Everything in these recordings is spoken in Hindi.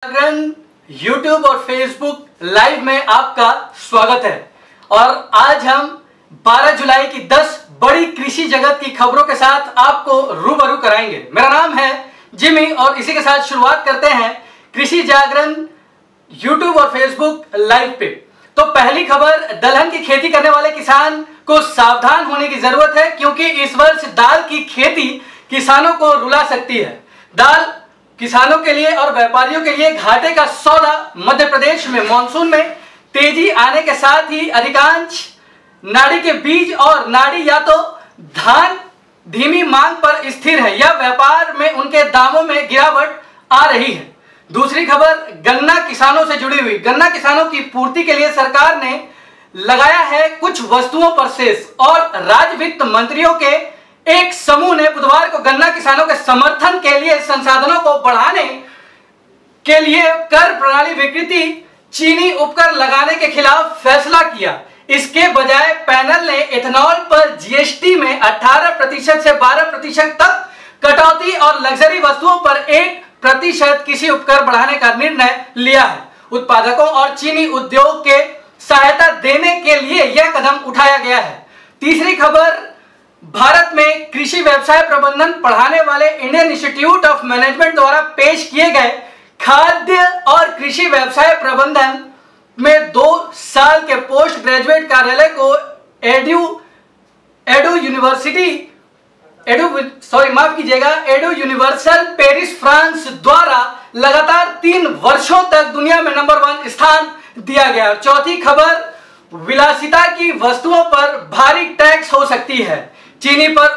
जागरण YouTube और Facebook लाइव में आपका स्वागत है। और आज हम 12 जुलाई की 10 बड़ी कृषि जगत की खबरों के साथ आपको रूबरू कराएंगे। मेरा नाम है जिमी और इसी के साथ शुरुआत करते हैं कृषि जागरण YouTube और Facebook लाइव पे। तो पहली खबर, दलहन की खेती करने वाले किसान को सावधान होने की जरूरत है क्योंकि इस वर्ष दाल की खेती किसानों को रुला सकती है। दाल किसानों के लिए और व्यापारियों के लिए घाटे का सौदा। मध्य प्रदेश में मानसून में तेजी आने के साथ ही अधिकांश नाड़ी के बीज और नाड़ी या तो धान धीमी मांग पर स्थिर है या व्यापार में उनके दामों में गिरावट आ रही है। दूसरी खबर, गन्ना किसानों से जुड़ी हुई। गन्ना किसानों की पूर्ति के लिए सरकार ने लगाया है कुछ वस्तुओं पर सेस और राज्य वित्त मंत्रियों के एक समूह ने बुधवार को गन्ना किसानों के समर्थन के लिए संसाधनों को बढ़ाने के लिए कर प्रणाली विकृति चीनी उपकर लगाने के खिलाफ फैसला किया। इसके बजाय पैनल ने इथेनॉल पर जीएसटी में 18% से 12% तक कटौती और लग्जरी वस्तुओं पर 1% कृषि उपकर बढ़ाने का निर्णय लिया है। उत्पादकों और चीनी उद्योग के सहायता देने के लिए यह कदम उठाया गया है। तीसरी खबर, भारत में कृषि व्यवसाय प्रबंधन पढ़ाने वाले इंडियन इंस्टीट्यूट ऑफ मैनेजमेंट द्वारा पेश किए गए खाद्य और कृषि व्यवसाय प्रबंधन में 2 साल के पोस्ट ग्रेजुएट कार्यालय को एडू यूनिवर्सल पेरिस फ्रांस द्वारा लगातार 3 वर्षों तक दुनिया में नंबर 1 स्थान दिया गया। और चौथी खबर, विलासिता की वस्तुओं पर भारी टैक्स हो सकती है। चीनी पर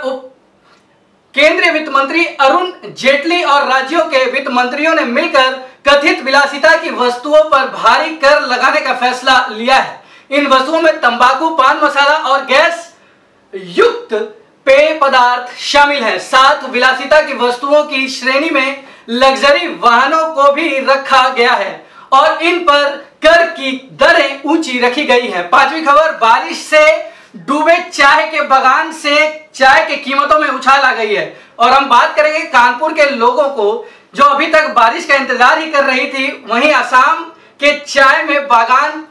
केंद्रीय वित्त मंत्री अरुण जेटली और राज्यों के वित्त मंत्रियों ने मिलकर कथित विलासिता की वस्तुओं पर भारी कर लगाने का फैसला लिया है। इन वस्तुओं में तंबाकू, पान मसाला और गैस युक्त पेय पदार्थ शामिल है। साथ विलासिता की वस्तुओं की श्रेणी में लग्जरी वाहनों को भी रखा गया है और इन पर कर की दरें ऊंची रखी गई है। पांचवी खबर, बारिश से डूबे चाय के बागान से चाय की कीमतों में उछाल आ गई है। और हम बात करेंगे कानपुर के लोगों को जो अभी तक बारिश का इंतजार ही कर रही थी। वहीं असम के चाय में बागान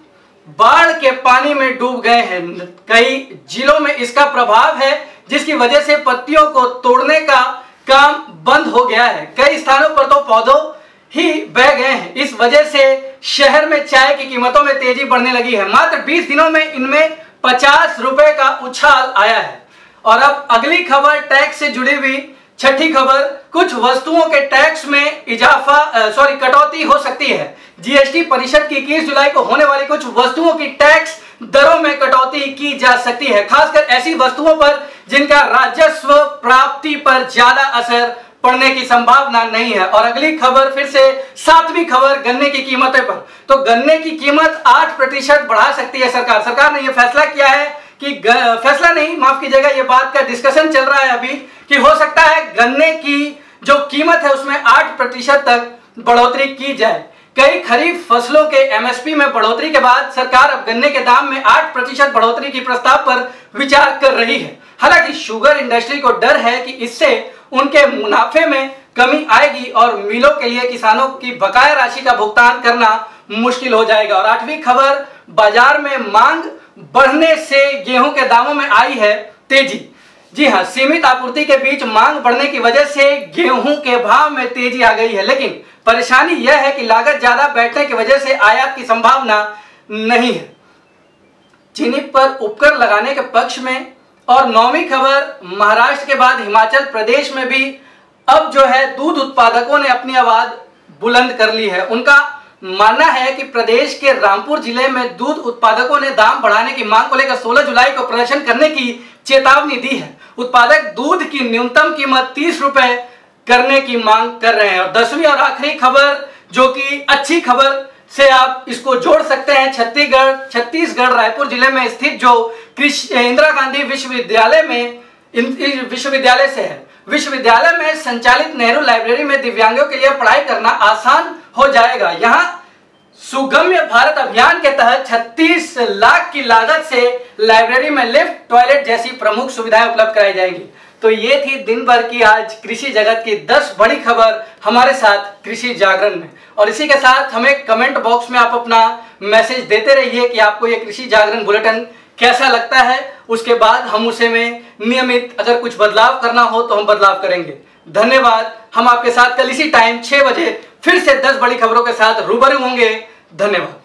बाढ़ के पानी में डूब गए हैं। कई जिलों में इसका प्रभाव है जिसकी वजह से पत्तियों को तोड़ने का काम बंद हो गया है। कई स्थानों पर तो पौधों ही बह गए हैं। इस वजह से शहर में चाय की कीमतों में तेजी बढ़ने लगी है। मात्र 20 दिनों में इनमें 50 रुपए का उछाल आया है। और अब अगली खबर टैक्स से जुड़ी हुई छठी खबर, कुछ वस्तुओं के टैक्स में कटौती हो सकती है। जीएसटी परिषद की 21 जुलाई को होने वाली कुछ वस्तुओं की टैक्स दरों में कटौती की जा सकती है, खासकर ऐसी वस्तुओं पर जिनका राजस्व प्राप्ति पर ज्यादा असर पड़ने की संभावना नहीं है। और अगली खबर फिर से 7वीं खबर, गन्ने की कीमतें पर। तो गन्ने की कीमत 8% बढ़ा सकती है सरकार। सरकार ने यह फैसला किया है कि ये बात का डिस्कशन चल रहा है अभी कि हो सकता है गन्ने की जो कीमत है उसमें 8% तक बढ़ोतरी की जाए। कई खरीफ फसलों के एमएसपी में बढ़ोतरी के बाद सरकार अब गन्ने के दाम में 8% बढ़ोतरी की प्रस्ताव पर विचार कर रही है। हालांकि शुगर इंडस्ट्री को डर है कि इससे उनके मुनाफे में कमी आएगी और मिलों के लिए किसानों की बकाया राशि का भुगतान करना मुश्किल हो जाएगा। और 8वीं खबर, बाजार में मांग बढ़ने से गेहूं के दामों में आई है तेजी। जी हां, सीमित आपूर्ति के बीच मांग बढ़ने की वजह से गेहूं के भाव में तेजी आ गई है। लेकिन परेशानी यह है कि लागत ज्यादा बैठने की वजह से आयात की संभावना नहीं है। चीनी पर उपकर लगाने के पक्ष में। और 9वीं खबर, महाराष्ट्र के बाद हिमाचल प्रदेश में भी अब जो है दूध उत्पादकों ने अपनी आवाज बुलंद कर ली है। उनका मानना है कि प्रदेश के रामपुर जिले में दूध उत्पादकों ने दाम बढ़ाने की मांग को लेकर 16 जुलाई को प्रदर्शन करने की चेतावनी दी है। उत्पादक दूध की न्यूनतम कीमत 30 रुपए करने की मांग कर रहे हैं। और 10वीं और आखिरी खबर, जो कि अच्छी खबर से आप इसको जोड़ सकते हैं, छत्तीसगढ़ रायपुर जिले में स्थित जो इंदिरा गांधी विश्वविद्यालय से है। विश्वविद्यालय में संचालित नेहरू लाइब्रेरी में दिव्यांगों के लिए पढ़ाई करना आसान हो जाएगा। यहाँ सुगम्य भारत अभियान के तहत 36 लाख की लागत से लाइब्रेरी में लिफ्ट, टॉयलेट जैसी प्रमुख सुविधाएं उपलब्ध कराई जाएंगी। तो ये थी दिन भर की आज कृषि जगत की 10 बड़ी खबर हमारे साथ कृषि जागरण में। और इसी के साथ हमें कमेंट बॉक्स में आप अपना मैसेज देते रहिए कि आपको ये कृषि जागरण बुलेटिन कैसा लगता है। उसके बाद हम उसे में नियमित अगर कुछ बदलाव करना हो तो हम बदलाव करेंगे। धन्यवाद। हम आपके साथ कल इसी टाइम 6 बजे फिर से 10 बड़ी खबरों के साथ रूबरू होंगे। धन्यवाद।